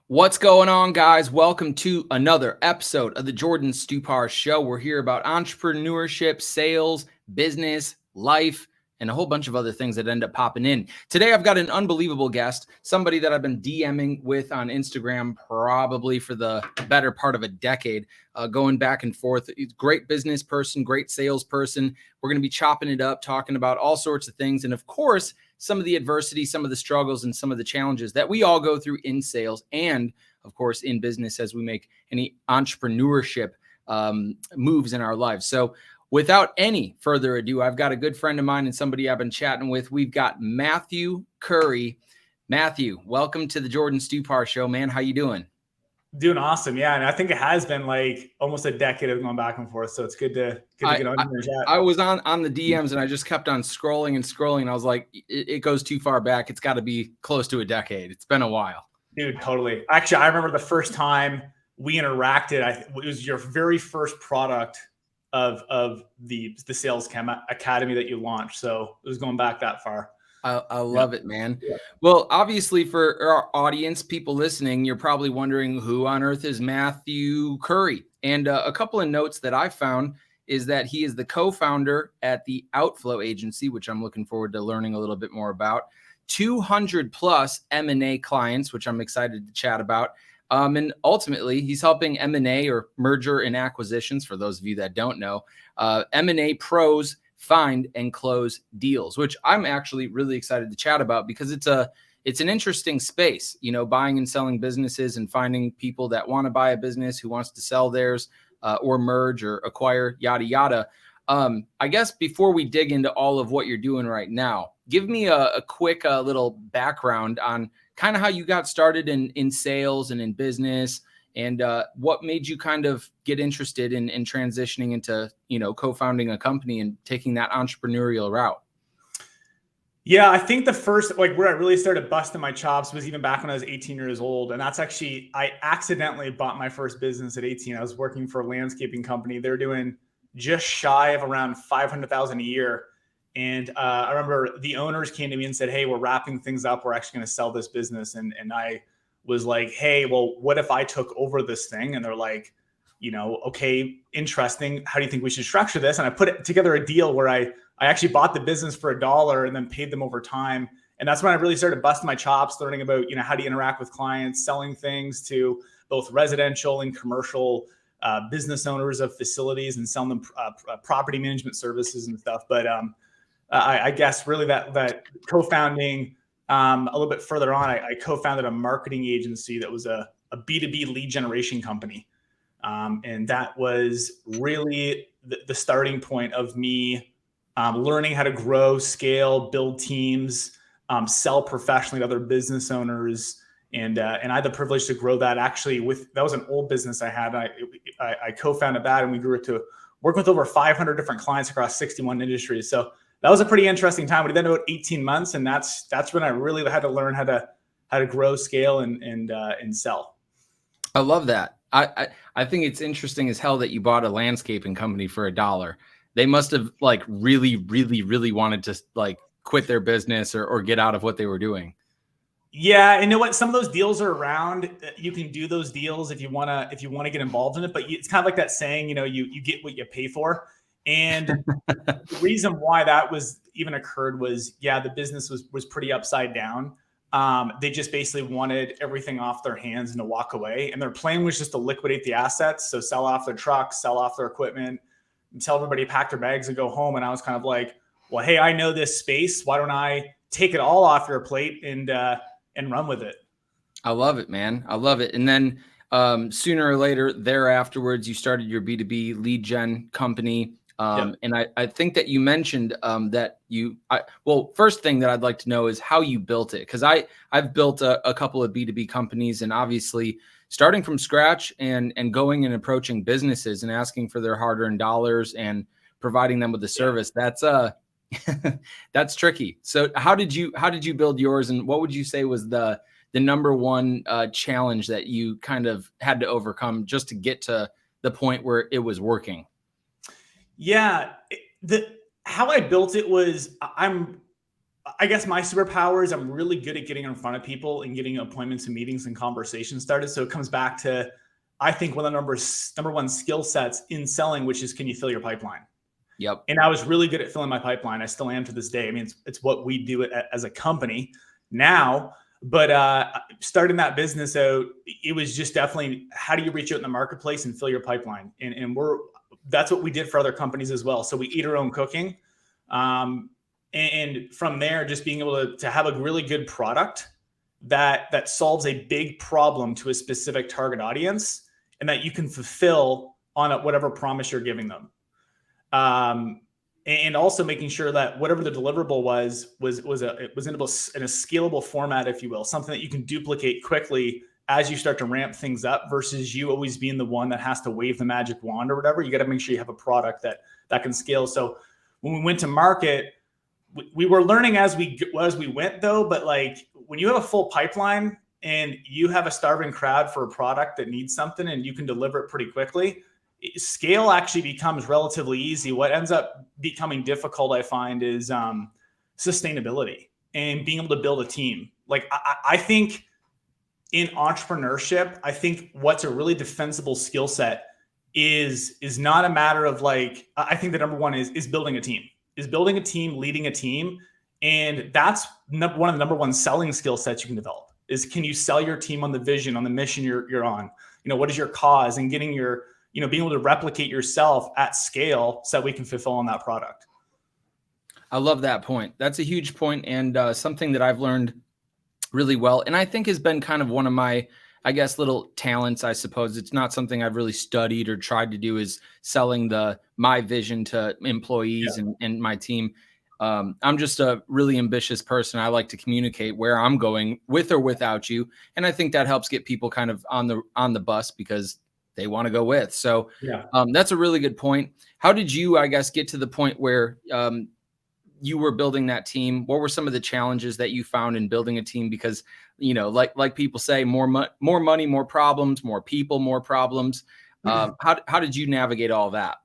What's going on, guys? Welcome to another episode of the Jordan Stupar Show. We're here about entrepreneurship, sales, business, life, and a whole bunch of other things that end up popping in. Today, I've got an unbelievable guest, somebody that I've been DMing with on Instagram probably for the better part of a decade, going back and forth. Great business person, great salesperson. We're going to be chopping it up, talking about all sorts of things. And of course, some of the adversity, some of the struggles, and some of the challenges that we all go through in sales and, of course, in business as we make any entrepreneurship moves in our lives. So without any further ado, I've got a good friend of mine and somebody I've been chatting with. We've got Matthew Currie. Matthew, welcome to the Jordan Stupar Show, man. How you doing? Doing awesome. Yeah. And I think it has been like almost a decade of going back and forth. So it's good to get on here. I was on the DMs and I just kept on scrolling and scrolling. And I was like, it goes too far back. It's got to be close to a decade. It's been a while. Dude, totally. Actually, I remember the first time we interacted. It was your very first product of the Sales Academy that you launched. So it was going back that far. I love it, man. Yeah. Well, obviously for our audience, people listening, you're probably wondering who on earth is Matthew Currie. And a couple of notes that I found is that he is the co-founder at the Outflow agency, which I'm looking forward to learning a little bit more about. 200 plus M&A clients, which I'm excited to chat about. And ultimately, he's helping M&A or merger and acquisitions, for those of you that don't know, M&A pros find and close deals, which I'm actually really excited to chat about because it's an interesting space, you know, buying and selling businesses and finding people that want to buy a business, who wants to sell theirs or merge or acquire, yada, yada. I guess before we dig into all of what you're doing right now, give me a quick little background on kind of how you got started in sales and in business, and what made you kind of get interested in transitioning into, you know, co-founding a company and taking that entrepreneurial route? Yeah, I think the first, like, where I really started busting my chops was even back when I was 18 years old. And that's actually, I accidentally bought my first business at 18. I was working for a landscaping company. They're doing just shy of around 500,000 a year. And I remember the owners came to me and said, "Hey, we're wrapping things up. We're actually going to sell this business." And I was like, "Hey, well, what if I took over this thing?" And they're like, you know, "Okay, interesting. How do you think we should structure this?" And I put together a deal where I actually bought the business for $1 and then paid them over time. And that's when I really started busting my chops, learning about, you know, how to interact with clients, selling things to both residential and commercial business owners of facilities, and selling them property management services and stuff. But I guess really that co-founding, a little bit further on, I co-founded a marketing agency that was a B2B lead generation company. And that was really the starting point of me learning how to grow, scale, build teams, sell professionally to other business owners. And I had the privilege to grow that actually that was an old business I had. I co-founded that, and we grew it to work with over 500 different clients across 61 industries. So that was a pretty interesting time. But then about 18 months, and that's when I really had to learn how to grow, scale, and sell. I love that. I think it's interesting as hell that you bought a landscaping company for $1. They must have like really, really, really wanted to like quit their business or get out of what they were doing. Yeah, and you know what? Some of those deals are around. You can do those deals if you wanna get involved in it. But it's kind of like that saying, you know, you get what you pay for. And the reason why that was even occurred was, yeah, the business was pretty upside down. They just basically wanted everything off their hands and to walk away. And their plan was just to liquidate the assets. So sell off their trucks, sell off their equipment, and tell everybody to pack their bags and go home. And I was kind of like, well, hey, I know this space. Why don't I take it all off your plate and run with it? I love it, man. I love it. And then sooner or later afterwards, you started your B2B lead gen company. Yep. And I think that you mentioned that well, first thing that I'd like to know is how you built it. Because I've built a couple of B2B companies, and obviously starting from scratch and going and approaching businesses and asking for their hard-earned dollars and providing them with the service, that's that's tricky. So how did you build yours, and what would you say was the number one challenge that you kind of had to overcome just to get to the point where it was working? Yeah, how I built it was I guess my superpower is I'm really good at getting in front of people and getting appointments and meetings and conversations started. So it comes back to, I think, one of the number one skill sets in selling, which is, can you fill your pipeline? Yep. And I was really good at filling my pipeline. I still am to this day. I mean, it's what we do as a company now. But starting that business out, it was just definitely, how do you reach out in the marketplace and fill your pipeline? And that's what we did for other companies as well. So we eat our own cooking. And from there, just being able to have a really good product that solves a big problem to a specific target audience, and that you can fulfill on whatever promise you're giving them. And also making sure that whatever the deliverable was in a scalable format, if you will, something that you can duplicate quickly as you start to ramp things up, versus you always being the one that has to wave the magic wand or whatever. You got to make sure you have a product that can scale. So when we went to market, we were learning as we went, though. But like, when you have a full pipeline and you have a starving crowd for a product that needs something and you can deliver it pretty quickly, scale actually becomes relatively easy. What ends up becoming difficult, I find, is sustainability and being able to build a team. Like, I think in entrepreneurship, I think what's a really defensible skill set is not a matter of like, I think the number one is building a team, leading a team. And that's one of the number one selling skill sets you can develop, is, can you sell your team on the vision, on the mission you're on? What is your cause, and getting your, being able to replicate yourself at scale so that we can fulfill on that product. I love that point. That's a huge point, and something that I've learned really well, and I think has been kind of one of my, I guess, little talents, I suppose. It's not something I've really studied or tried to do, is selling my vision to employees and my team. I'm just a really ambitious person. I like to communicate where I'm going, with or without you. And I think that helps get people kind of on the bus, because they want to go with. So that's a really good point. How did you, I guess, get to the point where you were building that team? What were some of the challenges that you found in building a team? Because, like people say, more money, more problems, more people, more problems. How did you navigate all that?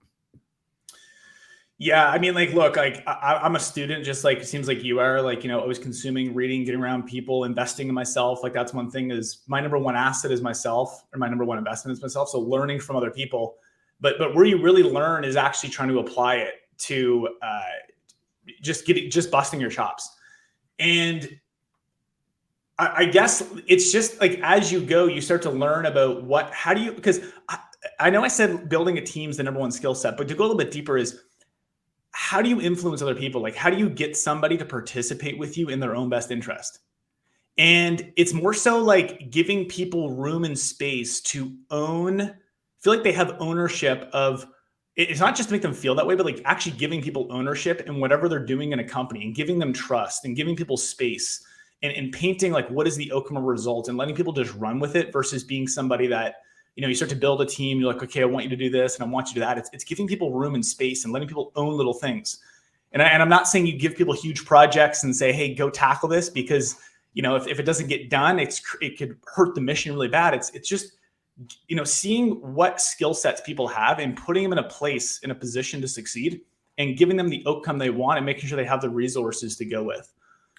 Yeah, I mean, like, look, like I'm a student, just like it seems like you are, like, always consuming, reading, getting around people, investing in myself. Like, that's one thing, is my number one asset is myself, or my number one investment is myself. So learning from other people, but where you really learn is actually trying to apply it to just busting your chops. And I guess it's just like, as you go, you start to learn about because I know I said building a team is the number one skill set, but to go a little bit deeper is, how do you influence other people? Like, how do you get somebody to participate with you in their own best interest? And it's more so like giving people room and space to feel like they have ownership of, it's not just to make them feel that way, but like actually giving people ownership in whatever they're doing in a company, and giving them trust, and giving people space, and painting like, what is the outcome of result, and letting people just run with it, versus being somebody that, you start to build a team. You're like, okay, I want you to do this, and I want you to do that. It's giving people room and space, and letting people own little things. And I'm not saying you give people huge projects and say, hey, go tackle this, because, if it doesn't get done, it could hurt the mission really bad. It's just, seeing what skill sets people have and putting them in a position to succeed, and giving them the outcome they want, and making sure they have the resources to go with.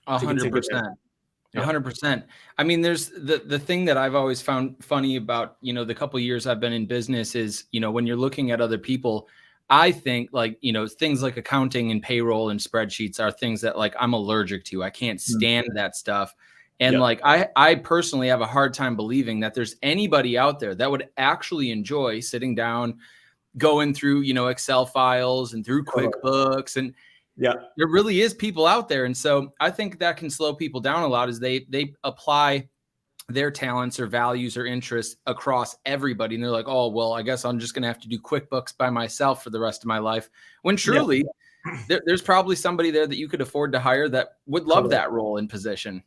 100%. 100%. I mean, there's the thing that I've always found funny about, the couple of years I've been in business is, when you're looking at other people, I think like, things like accounting and payroll and spreadsheets are things that like I'm allergic to. I can't stand that stuff. And like, I personally have a hard time believing that there's anybody out there that would actually enjoy sitting down, going through, Excel files and through QuickBooks, and there really is people out there. And so I think that can slow people down a lot, as they apply their talents or values or interests across everybody. And they're like, oh, well, I guess I'm just going to have to do QuickBooks by myself for the rest of my life. When truly there's probably somebody there that you could afford to hire that would love that role and position.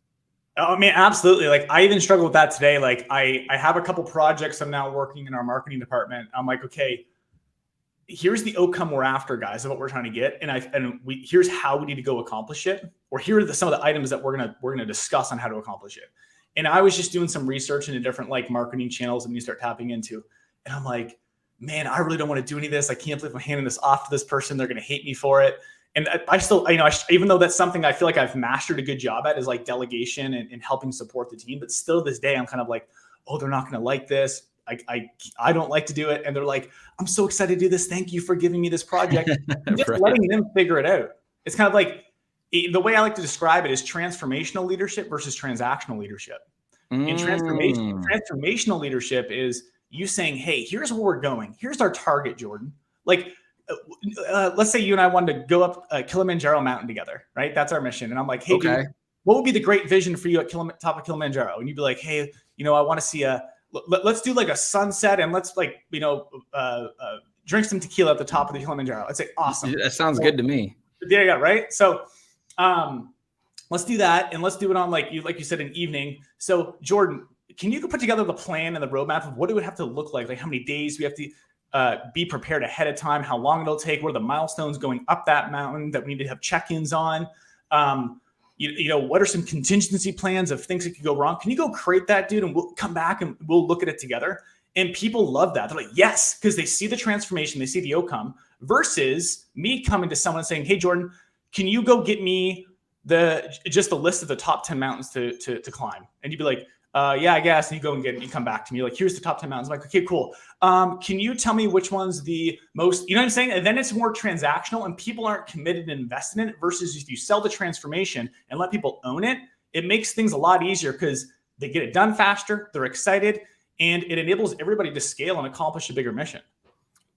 I mean, absolutely. Like, I even struggle with that today. Like, I have a couple projects I'm now working in our marketing department. I'm like, okay, here's the outcome we're after, guys, of what we're trying to get. And here's how we need to go accomplish it. Or here are some of the items that we're going to discuss on how to accomplish it. And I was just doing some research into different like marketing channels and you start tapping into, and I'm like, man, I really don't want to do any of this. I can't believe I'm handing this off to this person. They're going to hate me for it. And I still, even though that's something I feel like I've mastered a good job at, is like delegation and helping support the team. But still this day, I'm kind of like, oh, they're not going to like this. I don't like to do it. And they're like, I'm so excited to do this. Thank you for giving me this project. And just letting them figure it out. It's kind of like, the way I like to describe it is transformational leadership versus transactional leadership. And transformational leadership is you saying, hey, here's where we're going. Here's our target, Jordan. Like, let's say you and I wanted to go up Kilimanjaro mountain together, right? That's our mission. And I'm like, hey, dude, what would be the great vision for you at top of Kilimanjaro? And you'd be like, hey, I want to see let's do like a sunset and let's like, drink some tequila at the top of the Kilimanjaro. I'd say, awesome. That sounds good to me. Yeah, right. So let's do that. And let's do it on like you said, an evening. So Jordan, can you put together the plan and the roadmap of what it would have to look like how many days we have to be prepared ahead of time, how long it'll take, what are the milestones going up that mountain that we need to have check-ins on? What are some contingency plans of things that could go wrong? Can you go create that, dude? And we'll come back and we'll look at it together. And people love that. They're like, yes, because they see the transformation, they see the outcome, versus me coming to someone saying, hey, Jordan, can you go get me just the list of the top 10 mountains to climb? And you'd be like, yeah, I guess. And you go and get it. And you come back to me like, here's the top 10 mountains. I'm like, okay, cool. Can you tell me which one's the most, you know what I'm saying? And then it's more transactional and people aren't committed and invested in it, versus if you sell the transformation and let people own it, it makes things a lot easier because they get it done faster. They're excited and it enables everybody to scale and accomplish a bigger mission.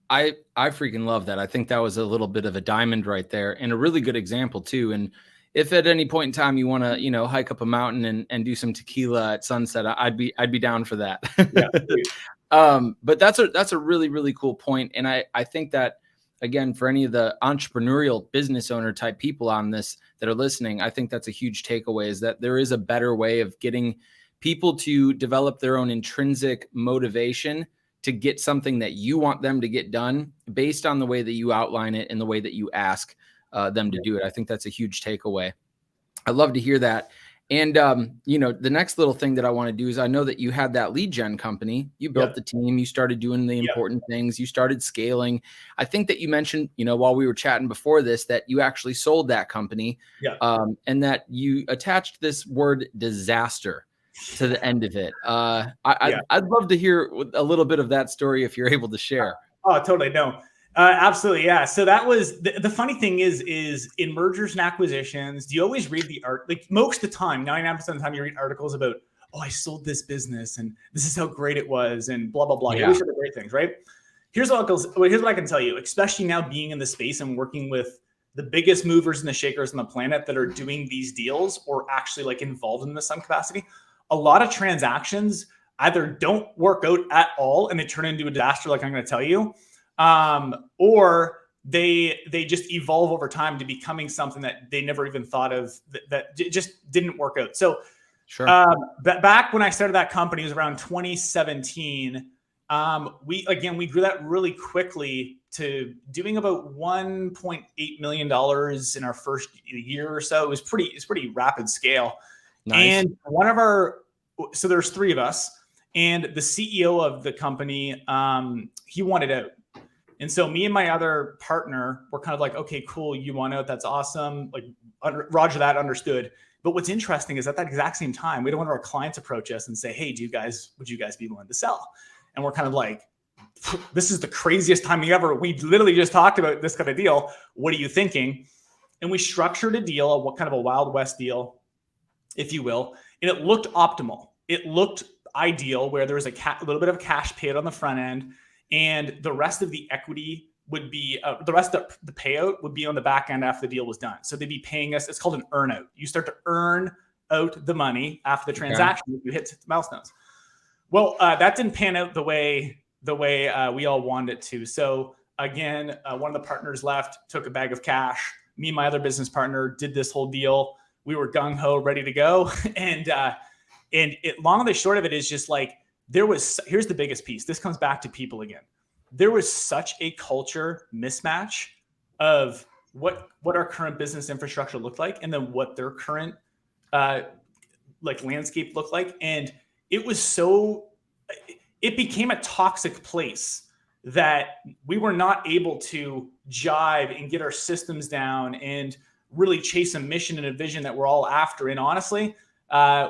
I freaking love that. I think that was a little bit of a diamond right there and a really good example too. And if at any point in time you want to, hike up a mountain and do some tequila at sunset, I'd be down for that. Yeah. But that's a really, really cool point. And I think that, again, for any of the entrepreneurial business owner type people on this that are listening, I think that's a huge takeaway, is that there is a better way of getting people to develop their own intrinsic motivation to get something that you want them to get done based on the way that you outline it and the way that you ask them to do it. I think that's a huge takeaway. I love to hear that. And, the next little thing that I want to do is, I know that you had that lead gen company, you built the team, you started doing the important things, you started scaling. I think that you mentioned, while we were chatting before this, that you actually sold that company and that you attached this word disaster to the end of it. I'd love to hear a little bit of that story if you're able to share. Oh, totally. No. Absolutely. Yeah. So that was the funny thing is in mergers and acquisitions, do you always read the art? Like most of the time, 99% of the time you read articles about, oh, I sold this business and this is how great it was and blah, blah, blah. You always hear the great things, right? Here's what I can tell you, especially now being in the space and working with the biggest movers and the shakers on the planet that are doing these deals or actually like involved in this some capacity. A lot of transactions either don't work out at all and they turn into a disaster, like I'm going to tell you, or they just evolve over time to becoming something that they never even thought of, that just didn't work out. So back when I started that company, it was around 2017. We grew that really quickly to doing about $1.8 million in our first year or so. It's pretty rapid scale. Nice. And so there's three of us, and the CEO of the company, he wanted out. And so me and my other partner were kind of like, okay, cool. You want out? That's awesome. Like, Roger that, understood. But what's interesting is at that exact same time, we had one of our clients approach us and say, hey, would you guys be willing to sell? And we're kind of like, this is the craziest timing ever. We literally just talked about this kind of deal. What are you thinking? And we structured a deal, what kind of a Wild West deal, if you will. And it looked optimal. It looked ideal, where there was a little bit of cash paid on the front end. And the rest of the equity would be, the rest of the payout would be on the back end after the deal was done. So they'd be paying us, it's called an earn out. You start to earn out the money after the transaction if you hit the milestones. Well, that didn't pan out the way we all wanted it to. So again, one of the partners left, took a bag of cash. Me and my other business partner did this whole deal. We were gung-ho, ready to go. And long and the short of it is just like, here's the biggest piece. This comes back to people again. There was such a culture mismatch of what our current business infrastructure looked like and then what their current landscape looked like. And it became a toxic place that we were not able to jive and get our systems down and really chase a mission and a vision that we're all after. And honestly,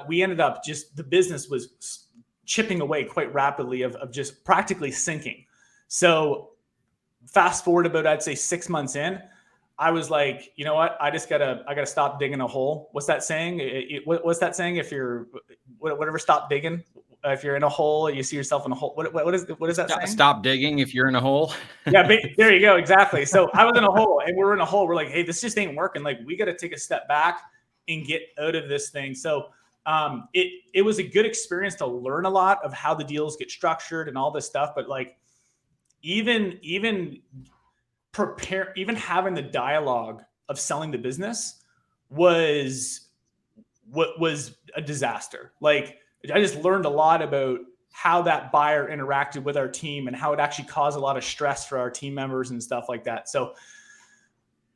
we ended up the business was chipping away quite rapidly of just practically sinking. So fast forward about, I'd say 6 months in, I was like, you know what? I gotta stop digging a hole. What's that saying? What's that saying? If you're whatever, stop digging. If you're in a hole, you see yourself in a hole. What is that saying? Stop digging if you're in a hole. Yeah, there you go. Exactly. So I was in a hole, and we're in a hole. We're like, hey, this just ain't working. Like, we got to take a step back and get out of this thing. So it was a good experience to learn a lot of how the deals get structured and all this stuff. But like, even having the dialogue of selling the business was a disaster. Like, I just learned a lot about how that buyer interacted with our team and how it actually caused a lot of stress for our team members and stuff like that. So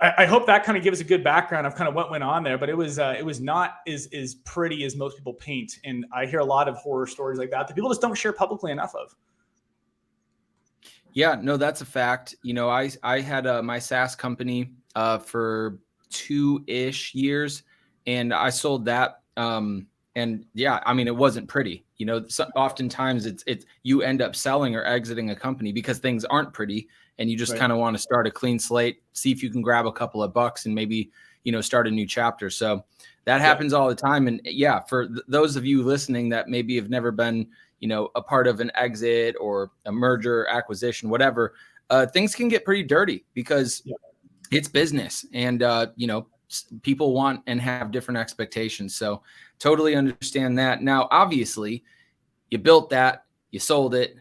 I hope that kind of gives a good background of kind of what went on there, but it was not as pretty as most people paint. And I hear a lot of horror stories like that people just don't share publicly enough of. Yeah, no, that's a fact. You know, I had my SaaS company for 2-ish years, and I sold that. And yeah, I mean, it wasn't pretty. You know, oftentimes it's you end up selling or exiting a company because things aren't pretty, and you just kind of want to start a clean slate, see if you can grab a couple of bucks and maybe, you know, start a new chapter. So that happens all the time. And yeah, for those of you listening that maybe have never been, you know, a part of an exit or a merger, acquisition, whatever, things can get pretty dirty because it's business, and you know, people want and have different expectations. So totally understand that. Now, obviously, you built that, you sold it,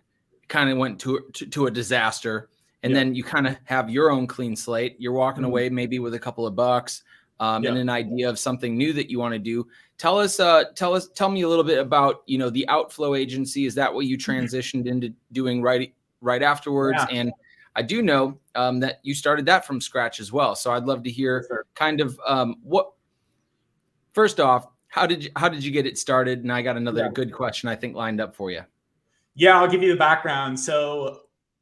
kind of went to a disaster, and then you kind of have your own clean slate. You're walking away maybe with a couple of bucks and an idea of something new that you want to do. Tell me a little bit about, you know, the Outflow agency. Is that what you transitioned into doing right afterwards? Yeah. And I do know that you started that from scratch as well. So I'd love to hear kind of first off, how did you get it started? And I got another good question I think lined up for you. Yeah, I'll give you the background. So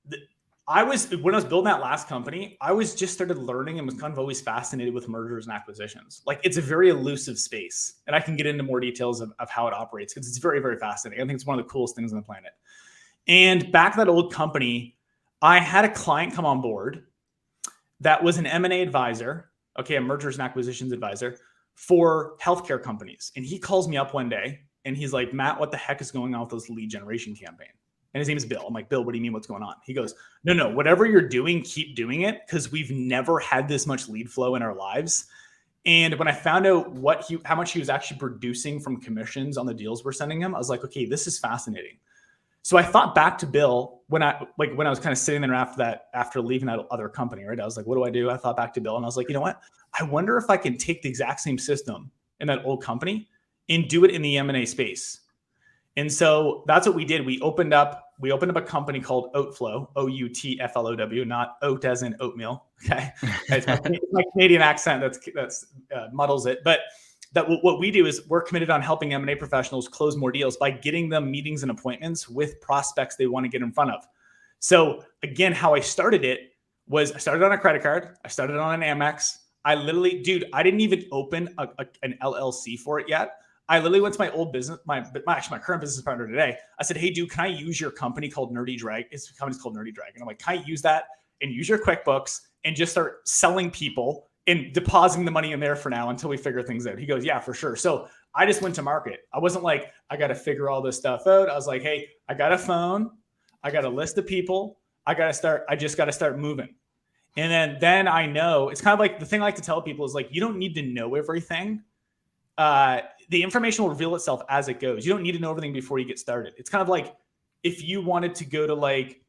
when I was building that last company, I was just started learning and was kind of always fascinated with mergers and acquisitions. Like, it's a very elusive space, and I can get into more details of how it operates because it's very, very fascinating. I think it's one of the coolest things on the planet. And back at that old company, I had a client come on board that was an M&A advisor, a mergers and acquisitions advisor for healthcare companies. And he calls me up one day and he's like, Matt, what the heck is going on with this lead generation campaign? And his name is Bill. I'm like, Bill, what do you mean? What's going on? He goes, no, whatever you're doing, keep doing it, because we've never had this much lead flow in our lives. And when I found out how much he was actually producing from commissions on the deals we're sending him, I was like, okay, this is fascinating. So I thought back to Bill when I was kind of sitting there after leaving that other company, right? I was like, what do I do? I thought back to Bill and I was like, you know what? I wonder if I can take the exact same system in that old company and do it in the M&A space. And so that's what we did. We opened up a company called Outflow, Outflow, not oat as in oatmeal. Okay. It's my Canadian accent that's muddles it. But what we do is we're committed on helping M&A professionals close more deals by getting them meetings and appointments with prospects they want to get in front of. So again, how I started it was I started on a credit card. I started on an Amex. I didn't even open an LLC for it yet. I literally went to my old business, my current business partner today. I said, hey, dude, can I use your company called Nerdy Dragon? His company's called Nerdy Dragon. I'm like, can I use that and use your QuickBooks and just start selling people and depositing the money in there for now until we figure things out? He goes, yeah, for sure. So I just went to market. I wasn't like, I got to figure all this stuff out. I was like, hey, I got a phone. I got a list of people. I just got to start moving. And then I know it's kind of like the thing I like to tell people is like, you don't need to know everything. The information will reveal itself as it goes. You don't need to know everything before you get started. It's kind of like if you wanted to go to like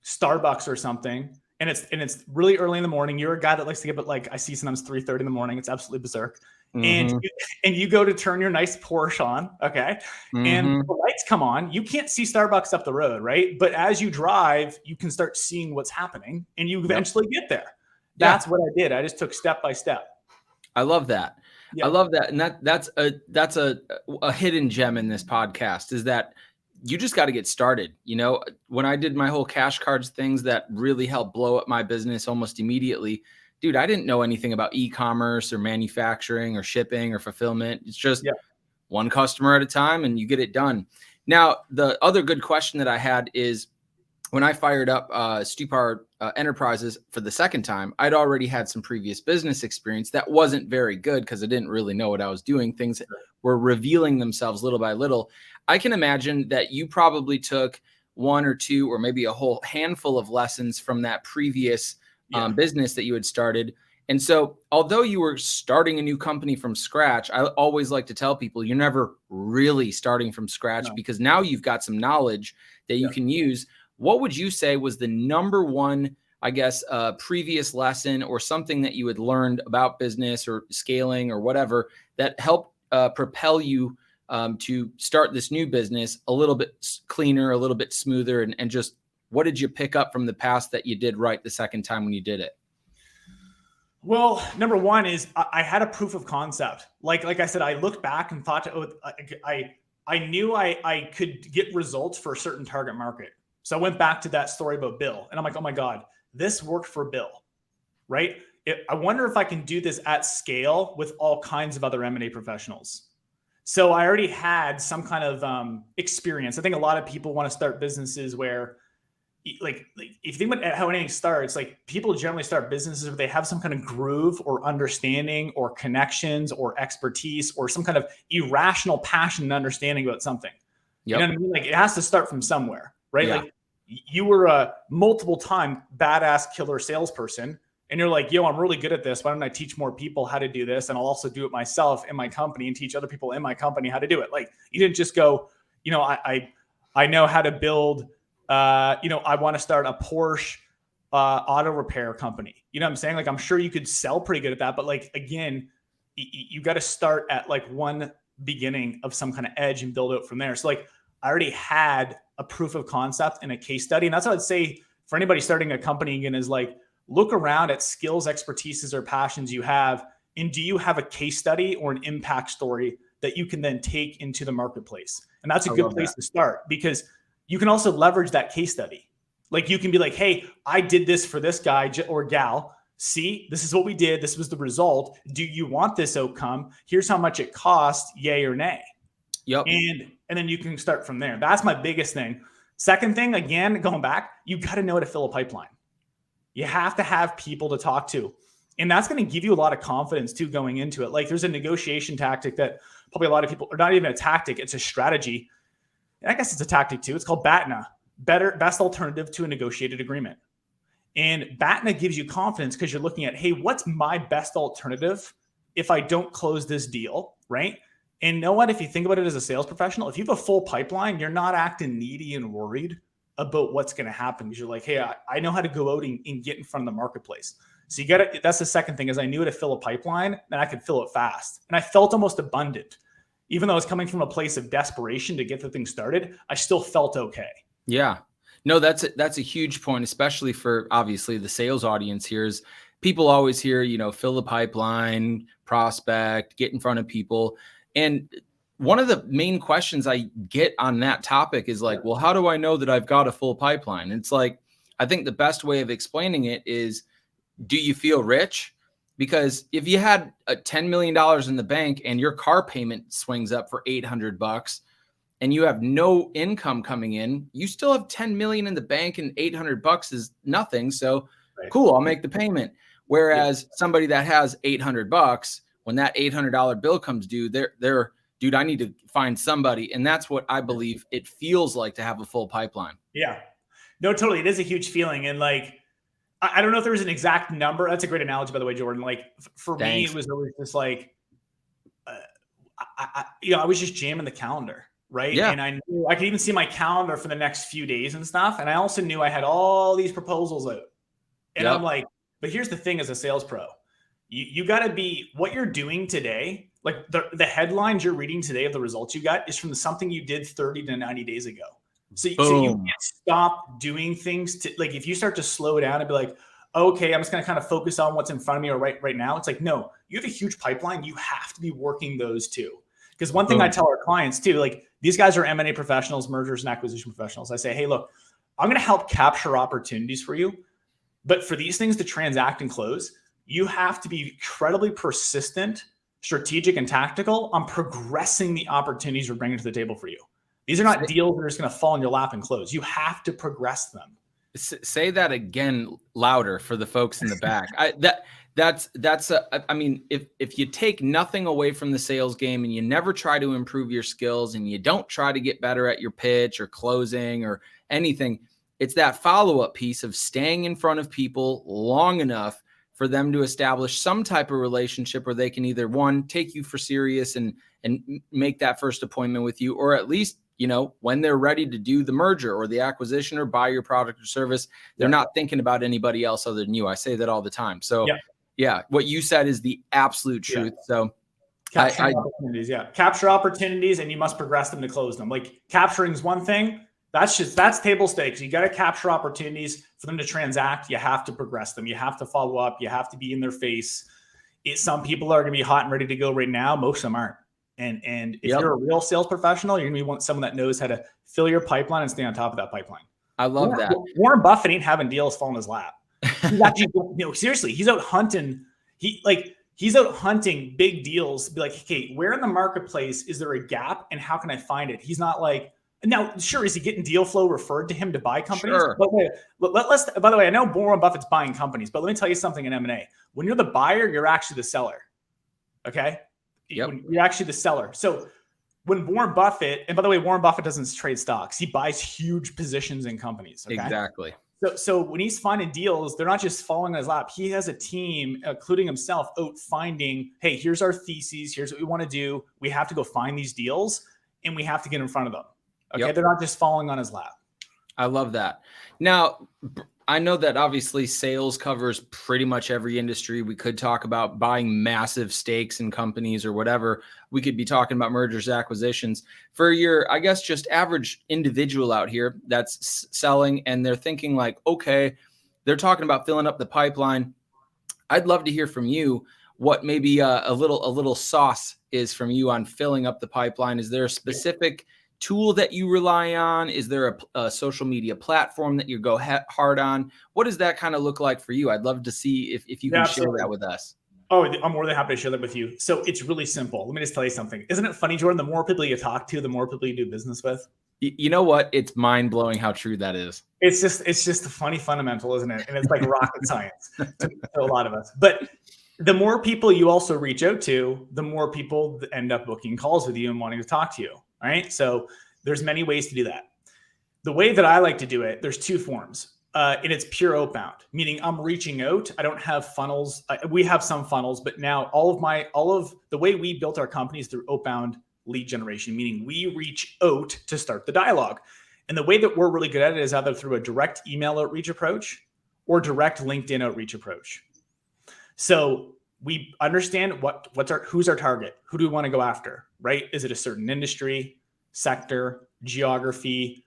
Starbucks or something and it's really early in the morning, you're a guy that likes to get up at like, I see sometimes 3:30 in the morning. It's absolutely berserk. And you go to turn your nice Porsche on. Okay. And the lights come on. You can't see Starbucks up the road. Right. But as you drive, you can start seeing what's happening and you eventually get there. That's what I did. I just took step by step. I love that. Yeah. I love that. And that's a hidden gem in this podcast is that you just got to get started. You know, when I did my whole cash cards things that really helped blow up my business almost immediately, dude, I didn't know anything about e-commerce or manufacturing or shipping or fulfillment. It's just one customer at a time and you get it done. Now, the other good question that I had is, when I fired up Stupar Enterprises for the second time, I'd already had some previous business experience that wasn't very good because I didn't really know what I was doing. Things were revealing themselves little by little. I can imagine that you probably took one or two or maybe a whole handful of lessons from that previous business that you had started. And so although you were starting a new company from scratch, I always like to tell people you're never really starting from scratch because now you've got some knowledge that you can use. What would you say was the number one, I guess, previous lesson or something that you had learned about business or scaling or whatever that helped propel you to start this new business a little bit cleaner, a little bit smoother, and just what did you pick up from the past that you did right the second time when you did it? Well, number one is I had a proof of concept. Like I said, I looked back and thought, I knew I could get results for a certain target market. So I went back to that story about Bill and I'm like, oh my God, this worked for Bill, right? I wonder if I can do this at scale with all kinds of other M&A professionals. So I already had some kind of experience. I think a lot of people want to start businesses where like if you think about how anything starts, like people generally start businesses where they have some kind of groove or understanding or connections or expertise or some kind of irrational passion and understanding about something. You know what I mean? Like it has to start from somewhere, right? Like you were a multiple time badass killer salesperson and you're like, yo, I'm really good at this. Why don't I teach more people how to do this? And I'll also do it myself in my company and teach other people in my company how to do it. Like you didn't just go, you know, I know how to build, you know, I want to start a Porsche auto repair company. You know what I'm saying? Like, I'm sure you could sell pretty good at that. But like, again, you got to start at like one beginning of some kind of edge and build out from there. So like, I already had a proof of concept and a case study. And that's what I'd say for anybody starting a company again is like, look around at skills, expertises, or passions you have. And do you have a case study or an impact story that you can then take into the marketplace? And that's a good place to start because you can also leverage that case study. Like you can be like, hey, I did this for this guy or gal. See, this is what we did. This was the result. Do you want this outcome? Here's how much it cost, yay or nay. Yep. And then you can start from there. That's my biggest thing. Second thing, again, going back, you got to know how to fill a pipeline. You have to have people to talk to. And that's going to give you a lot of confidence too going into it. Like there's a negotiation tactic that probably a lot of people, or not even a tactic, it's a strategy. And I guess it's a tactic too. It's called BATNA, best alternative to a negotiated agreement. And BATNA gives you confidence because you're looking at, hey, what's my best alternative if I don't close this deal, right? And you know what? If you think about it as a sales professional, if you have a full pipeline, you're not acting needy and worried about what's going to happen because you're like, hey, I know how to go out and get in front of the marketplace. So you got to, that's the second thing is I knew how to fill a pipeline and I could fill it fast. And I felt almost abundant. Even though I was coming from a place of desperation to get the thing started, I still felt okay. Yeah. No, that's a huge point, especially for obviously the sales audience here is people always hear, you know, fill the pipeline, prospect, get in front of people. And one of the main questions I get on that topic is like, well, how do I know that I've got a full pipeline? It's like, I think the best way of explaining it is, do you feel rich? Because if you had a $10 million in the bank and your car payment swings up for $800 and you have no income coming in, you still have 10 million in the bank and $800 is nothing. So cool, I'll make the payment. Whereas somebody that has $800, when that $800 bill comes due, they're dude, I need to find somebody. And that's what I believe it feels like to have a full pipeline. Yeah, no, totally. It is a huge feeling. And like, I don't know if there was an exact number. That's a great analogy, by the way, Jordan. Like for me, it was always just like, I was just jamming the calendar, right? Yeah. And I knew I could even see my calendar for the next few days and stuff. And I also knew I had all these proposals out. And I'm like, but here's the thing as a sales pro, you got to be what you're doing today. Like the headlines you're reading today of the results you got is from something you did 30 to 90 days ago. So you can't stop doing things to like, if you start to slow down and be like, okay, I'm just going to kind of focus on what's in front of me or right now. It's like, no, you have a huge pipeline. You have to be working those too. Because one thing I tell our clients too, like these guys are M&A professionals, mergers and acquisition professionals. I say, hey, look, I'm going to help capture opportunities for you. But for these things to transact and close, you have to be incredibly persistent, strategic, and tactical on progressing the opportunities we're bringing to the table for you. These are not deals that are just going to fall in your lap and close. You have to progress them. Say that again louder for the folks in the back. I mean, if you take nothing away from the sales game and you never try to improve your skills and you don't try to get better at your pitch or closing or anything, it's that follow-up piece of staying in front of people long enough for them to establish some type of relationship where they can either, one, take you for serious and make that first appointment with you, or at least, you know, when they're ready to do the merger or the acquisition or buy your product or service, they're not thinking about anybody else other than you. I say that all the time. So yeah, what you said is the absolute truth. So capture opportunities. Capture opportunities, and you must progress them to close them. Like capturing is one thing. That's table stakes. You got to capture opportunities for them to transact. You have to progress them. You have to follow up. You have to be in their face. Some people are going to be hot and ready to go right now. Most of them aren't. And if you're a real sales professional, you're going to want someone that knows how to fill your pipeline and stay on top of that pipeline. I love that. Warren Buffett ain't having deals fall in his lap. He's actually, seriously, he's out hunting. He's out hunting big deals. Be like, okay, where in the marketplace is there a gap, and how can I find it? He's not like, now, sure, is he getting deal flow referred to him to buy companies? Sure. But by the way, I know Warren Buffett's buying companies, but let me tell you something in M&A. When you're the buyer, you're actually the seller. Okay? You're actually the seller. So when Warren Buffett, and by the way, Warren Buffett doesn't trade stocks. He buys huge positions in companies. Okay? Exactly. So when he's finding deals, they're not just falling on his lap. He has a team, including himself, out finding, hey, here's our theses. Here's what we want to do. We have to go find these deals, and we have to get in front of them. Okay, they're not just falling on his lap. I love that. Now, I know that obviously sales covers pretty much every industry. We could talk about buying massive stakes in companies or whatever. We could be talking about mergers, acquisitions. For your, I guess, just average individual out here that's selling and they're thinking like, okay, they're talking about filling up the pipeline. I'd love to hear from you what maybe a little sauce is from you on filling up the pipeline. Is there a specific tool that you rely on? Is there a social media platform that you go hard on? What does that kind of look like for you? I'd love to see if you can share that with us. Oh, I'm more than happy to share that with you. So it's really simple. Let me just tell you something. Isn't it funny, Jordan? The more people you talk to, the more people you do business with. You know what? It's mind blowing how true that is. It's just a funny fundamental, isn't it? And it's like rocket science to a lot of us. But the more people you also reach out to, the more people end up booking calls with you and wanting to talk to you. All right. So there's many ways to do that. The way that I like to do it, there's two forms. And it's pure outbound, meaning I'm reaching out. I don't have funnels. We have some funnels, but now all of the way we built our company is through outbound lead generation, meaning we reach out to start the dialogue. And the way that we're really good at it is either through a direct email outreach approach or direct LinkedIn outreach approach. So we understand who's our target? Who do we want to go after, right? Is it a certain industry, sector, geography,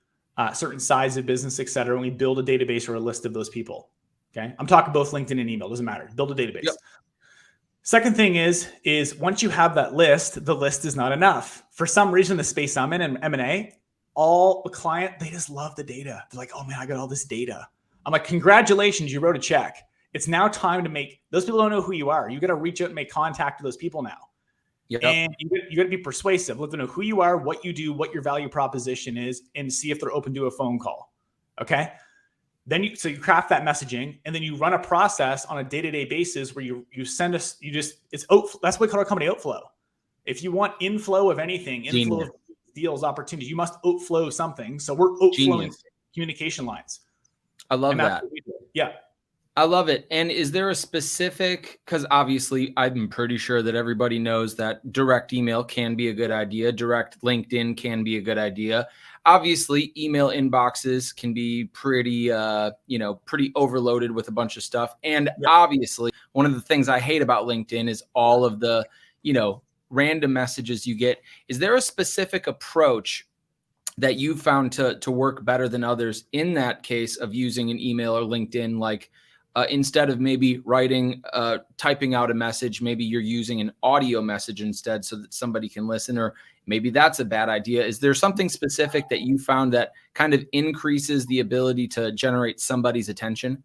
certain size of business, et cetera? And we build a database or a list of those people. Okay. I'm talking both LinkedIn and email. Doesn't matter. Build a database. Yep. Second thing is once you have that list, the list is not enough. For some reason, the space I'm in M&A, all the client, they just love the data. They're like, oh man, I got all this data. I'm like, congratulations, you wrote a check. It's now time to those people don't know who you are. You got to reach out and make contact with those people now. Yep. And you got to be persuasive. Let them know who you are, what you do, what your value proposition is, and see if they're open to a phone call. Okay. Then you craft that messaging, and then you run a process on a day-to-day basis where you send us, it's outflow. That's what we call our company, Outflow. If you want inflow of anything, inflow of deals, opportunities, you must outflow something. So we're outflowing communication lines. I love that. Yeah. I love it. And is there a specific, because obviously I'm pretty sure that everybody knows that direct email can be a good idea. Direct LinkedIn can be a good idea. Obviously, email inboxes can be pretty, pretty overloaded with a bunch of stuff. And obviously, one of the things I hate about LinkedIn is all of the, random messages you get. Is there a specific approach that you found to work better than others in that case of using an email or LinkedIn? Like, instead of maybe writing, typing out a message, maybe you're using an audio message instead so that somebody can listen, or maybe that's a bad idea. Is there something specific that you found that kind of increases the ability to generate somebody's attention?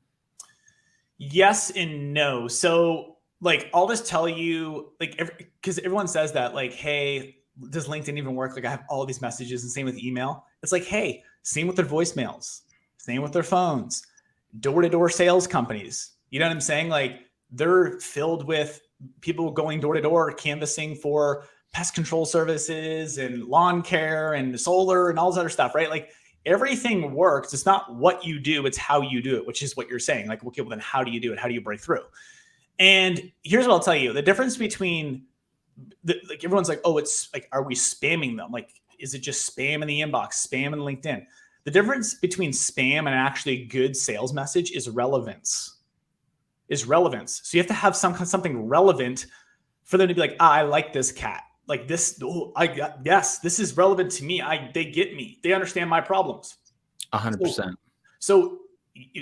Yes and no. So like, I'll just tell you, like, because everyone says that, like, hey, does LinkedIn even work? Like, I have all these messages, and same with email. It's like, hey, same with their voicemails, same with their phones, door-to-door sales companies. You know what I'm saying? Like, they're filled with people going door to door, canvassing for pest control services and lawn care and solar and all this other stuff, right? Like, everything works. It's not what you do, it's how you do it, which is what you're saying. Like, okay, well, then how do you do it? How do you break through? And here's what I'll tell you. The difference between like, everyone's like, oh, it's like, are we spamming them? Like, is it just spam in the inbox, spam in LinkedIn? The difference between spam and actually good sales message is relevance. So you have to have something relevant for them to be like, I like this cat. Like this, yes, this is relevant to me. They get me. They understand my problems. 100%. So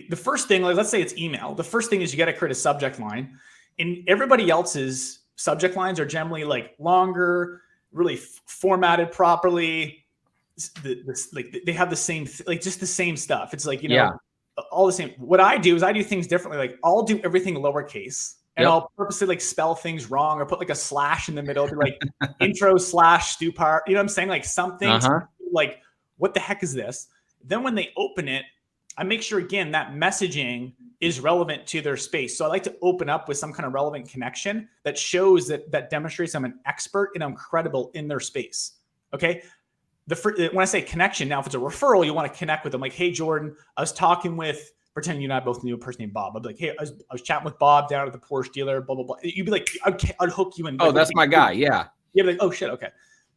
the first thing, like, let's say it's email. The first thing is you got to create a subject line, and everybody else's subject lines are generally like longer, really formatted properly. Like, they have the same, like, just the same stuff. It's like, all the same. What I do is I do things differently. Like, I'll do everything lowercase, and I'll purposely like spell things wrong or put like a slash in the middle, be like intro / Stupar. You know what I'm saying? Like, something like, what the heck is this? Then when they open it, I make sure, again, that messaging is relevant to their space. So I like to open up with some kind of relevant connection that shows that demonstrates I'm an expert and I'm credible in their space. Okay. When I say connection, now, if it's a referral, you want to connect with them. Like, hey, Jordan, I was talking with, pretend you and I both knew a person named Bob. I'd be like, hey, I was chatting with Bob down at the Porsche dealer, blah, blah, blah. You'd be like, I'd hook you in. Oh, that's my guy. Yeah. You'd be like, oh shit. Okay.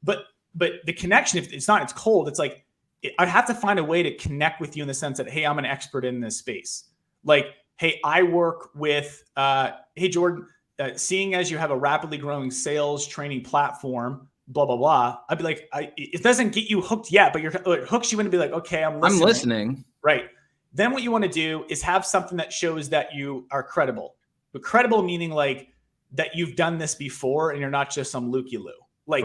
But the connection, if it's not, it's cold. It's like, I'd have to find a way to connect with you in the sense that, hey, I'm an expert in this space. Like, hey, I work with, hey, Jordan, seeing as you have a rapidly growing sales training platform, blah, blah, blah. I'd be like, it doesn't get you hooked yet, but it hooks you in to be like, okay, I'm listening. Right. Then what you want to do is have something that shows that you are credible. But credible meaning like that you've done this before and you're not just some looky-loo. Like,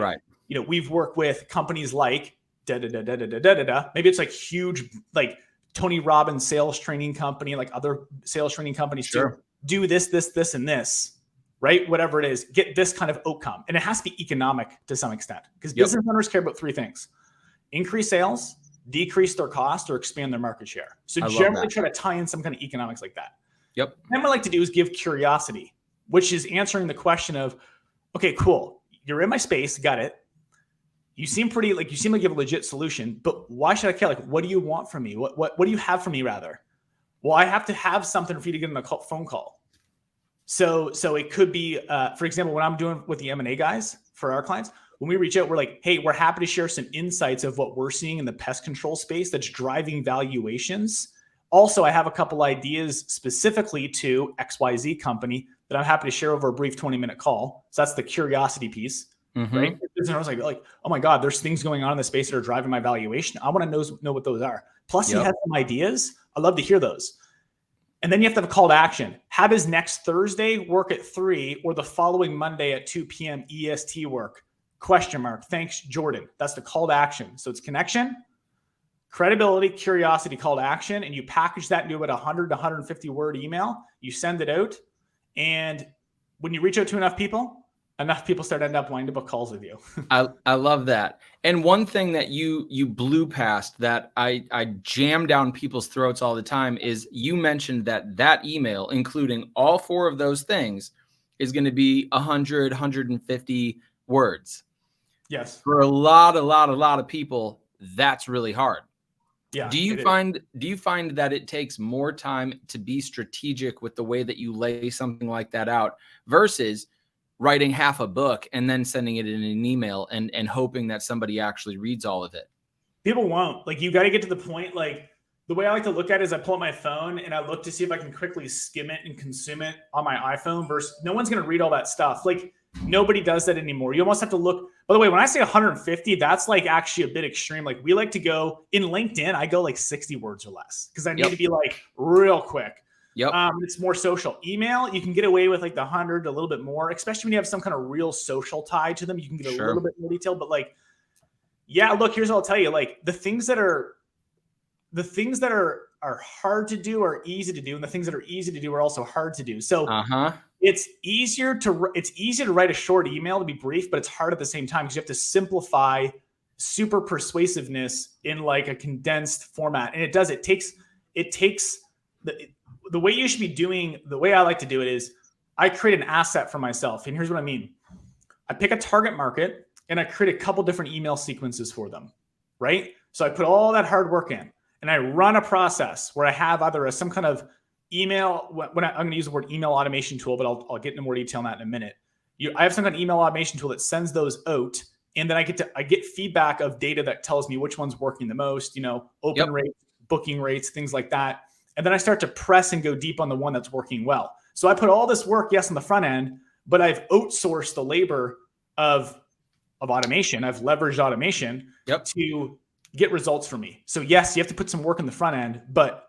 we've worked with companies like maybe it's like huge, like Tony Robbins sales training company, like other sales training companies do this, and this, right? Whatever it is, get this kind of outcome. And it has to be economic to some extent, because business owners care about three things: increase sales, decrease their cost, or expand their market share. So generally try to tie in some kind of economics like that. Then what I like to do is give curiosity, which is answering the question of, okay, cool. You're in my space. Got it. You seem like you have a legit solution, but why should I care? Like, what do you want from me? What do you have from me rather? Well, I have to have something for you to get in a phone call. So it could be, for example, what I'm doing with the M&A guys for our clients, when we reach out, we're like, hey, we're happy to share some insights of what we're seeing in the pest control space that's driving valuations. Also, I have a couple ideas specifically to XYZ company that I'm happy to share over a brief 20-minute call. So that's the curiosity piece. Right? I was like, oh my God, there's things going on in the space that are driving my valuation. I want to know what those are. Plus, he has some ideas. I'd love to hear those. And then you have to have a call to action. How does next Thursday work at 3 or the following Monday at 2 p.m. EST work? ? Thanks, Jordan. That's the call to action. So it's connection, credibility, curiosity, call to action, and you package that into about 100 to 150 word email. You send it out, and when you reach out to enough people start ending up wanting to book calls with you. I love that. And one thing that you blew past that I jam down people's throats all the time is you mentioned that email, including all 4 of those things, is going to be 100, 150 words. Yes. For a lot of people, that's really hard. Yeah. Do you find that it takes more time to be strategic with the way that you lay something like that out versus writing half a book and then sending it in an email and hoping that somebody actually reads all of it? People won't. Like, you got to get to the point. Like, the way I like to look at it is I pull up my phone and I look to see if I can quickly skim it and consume it on my iPhone versus no one's going to read all that stuff. Like, nobody does that anymore. You almost have to look. By the way, when I say 150, that's like actually a bit extreme. Like, we like to go in LinkedIn, I go like 60 words or less because I need to be like real quick. Yep. It's more social. Email, you can get away with like the 100, a little bit more, especially when you have some kind of real social tie to them. You can get a little bit more detailed, but like, yeah, look, here's what I'll tell you. Like the things that are hard to do are easy to do, and the things that are easy to do are also hard to do. So it's easier to write a short email to be brief, but it's hard at the same time because you have to simplify super persuasiveness in like a condensed format. And it takes the way you should be doing, the way I like to do it is I create an asset for myself. And here's what I mean. I pick a target market and I create a couple different email sequences for them, right? So I put all that hard work in and I run a process where I have either some kind of email, I'm going to use the word email automation tool, but I'll get into more detail on that in a minute. I have some kind of email automation tool that sends those out. And then I get feedback of data that tells me which one's working the most, open rates, booking rates, things like that. And then I start to press and go deep on the one that's working well. So I put all this work, yes, on the front end, but I've outsourced the labor of automation. I've leveraged automation to get results for me. So yes, you have to put some work in the front end, but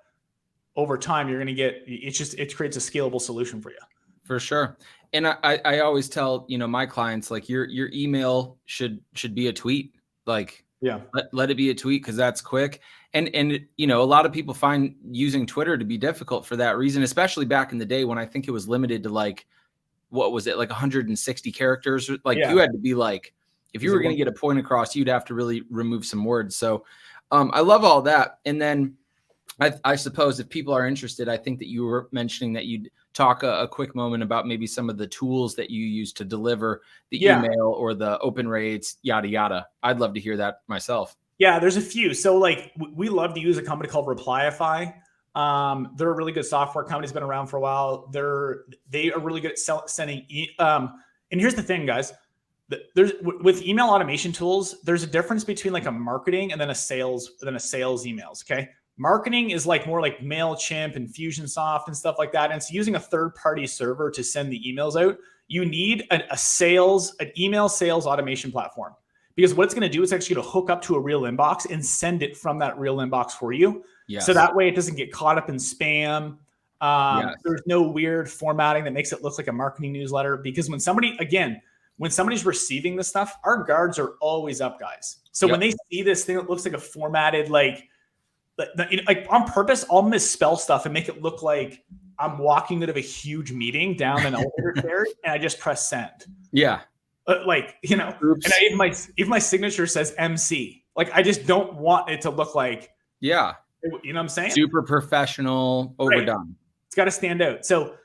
over time you're going to it creates a scalable solution for you. For sure. And I always tell, my clients, like your email should be a tweet. Like, let it be a tweet because that's quick. And a lot of people find using Twitter to be difficult for that reason, especially back in the day when I think it was limited to like, what was it, like 160 characters? Like you had to be like, if you were going to get a point across, you'd have to really remove some words. So I love all that. And then I suppose if people are interested, I think that you were mentioning that you'd talk a quick moment about maybe some of the tools that you use to deliver the email or the open rates, yada, yada. I'd love to hear that myself. Yeah, there's a few. So like we love to use a company called Replyify. They're a really good software company. It's been around for a while. They are really good at sending. And here's the thing, guys. With email automation tools, there's a difference between like a marketing and then a sales emails. Okay. Marketing is like more like MailChimp and Fusionsoft and stuff like that. And it's using a third-party server to send the emails out. You need an email sales automation platform, because what it's going to do is actually going to hook up to a real inbox and send it from that real inbox for you. Yes. So that way it doesn't get caught up in spam. There's no weird formatting that makes it look like a marketing newsletter, because when somebody's receiving this stuff, our guards are always up, guys. So when they see this thing that looks like a formatted, like on purpose, I'll misspell stuff and make it look like I'm walking out of a huge meeting down an elevator stairs and I just press send. Yeah. Oops. And even my signature says MC. Like, I just don't want it to look like, you know what I'm saying? Super professional, overdone. Right. It's got to stand out. So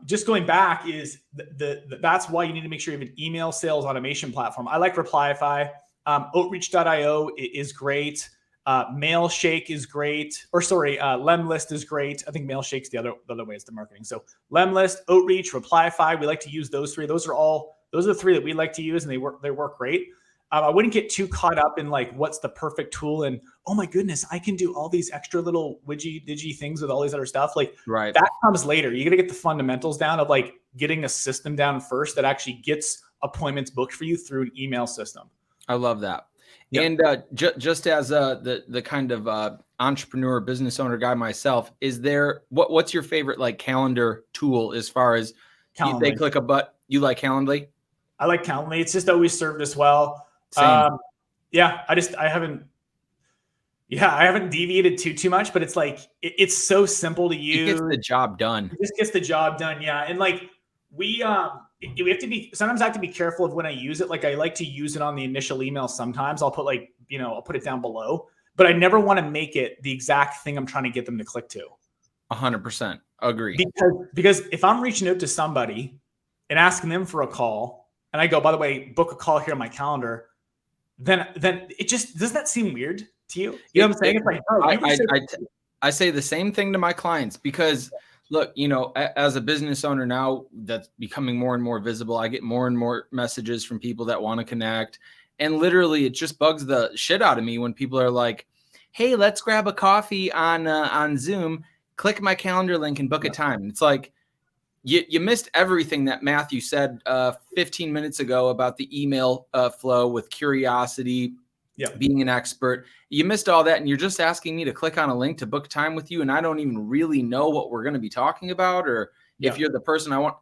just going back is that's why you need to make sure you have an email sales automation platform. I like Replyify. Outreach.io is great. Mailshake is great, Lemlist is great. I think Mailshake's the other way it's the marketing. So Lemlist, Outreach, Replyify, we like to use those three. Those are the three that we like to use, and they work great. I wouldn't get too caught up in like what's the perfect tool and, oh my goodness, I can do all these extra little widgy things with all these other stuff. Like that comes later. You got to get the fundamentals down of like getting a system down first that actually gets appointments booked for you through an email system. I love that. Yep. And just as the kind of entrepreneur, business owner guy myself, is there what's your favorite like calendar tool as far as they click a button? You like Calendly? I like Calendly. It's just always served us well. Same. I haven't deviated too much, but it's like it's so simple to use. It gets the job done. It just gets the job done. Yeah, and like we have to be, sometimes I have to be careful of when I use it. Like I like to use it on the initial email. Sometimes I'll put I'll put it down below, but I never want to make it the exact thing I'm trying to get them to click to. 100% agree. Because if I'm reaching out to somebody and asking them for a call and I go, by the way, book a call here on my calendar, then it just, doesn't that seem weird to you? You know what I'm saying? It's like, I say the same thing to my clients because look, as a business owner now that's becoming more and more visible, I get more and more messages from people that want to connect. And literally it just bugs the shit out of me when people are like, hey, let's grab a coffee on Zoom, click my calendar link and book a time. It's like, you missed everything that Matthew said 15 minutes ago about the email flow with curiosity, being an expert. You missed all that, and you're just asking me to click on a link to book time with you, and I don't even really know what we're going to be talking about, or if you're the person I want.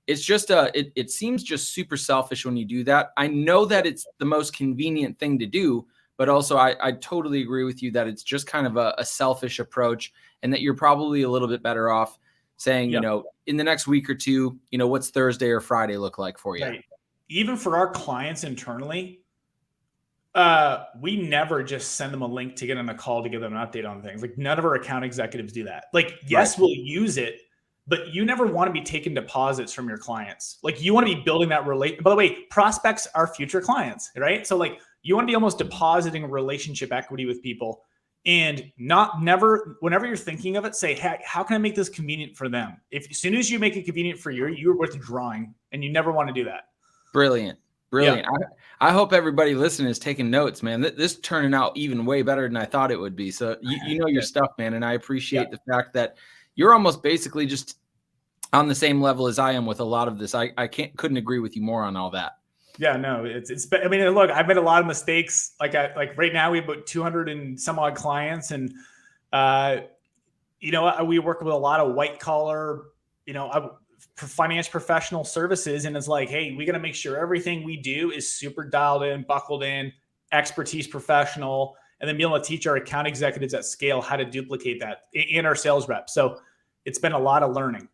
It's just it seems just super selfish when you do that. I know that it's the most convenient thing to do, but also I totally agree with you that it's just kind of a selfish approach, and that you're probably a little bit better off saying, in the next week or two, what's Thursday or Friday look like for you? Right. Even for our clients internally, we never just send them a link to get on a call to give them an update on things. Like, none of our account executives do that. Like, yes, we'll use it, but you never want to be taking deposits from your clients. Like, you want to be building that by the way, prospects are future clients, right? So like, you want to be almost depositing relationship equity with people, and whenever you're thinking of it, say, hey, how can I make this convenient for them? As soon as you make it convenient for you're withdrawing, and you never want to do that. Brilliant. Yeah. I hope everybody listening is taking notes, man. This turning out even way better than I thought it would be. So you know your stuff, man. And I appreciate the fact that you're almost basically just on the same level as I am with a lot of this. I couldn't agree with you more on all that. Yeah, no, I mean, look, I've made a lot of mistakes. Like right now we have about 200 and some odd clients, and we work with a lot of white collar, finance professional services, and it's like, hey, we got to make sure everything we do is super dialed in, buckled in, expertise professional, and then be able to teach our account executives at scale how to duplicate that in our sales reps. So it's been a lot of learning.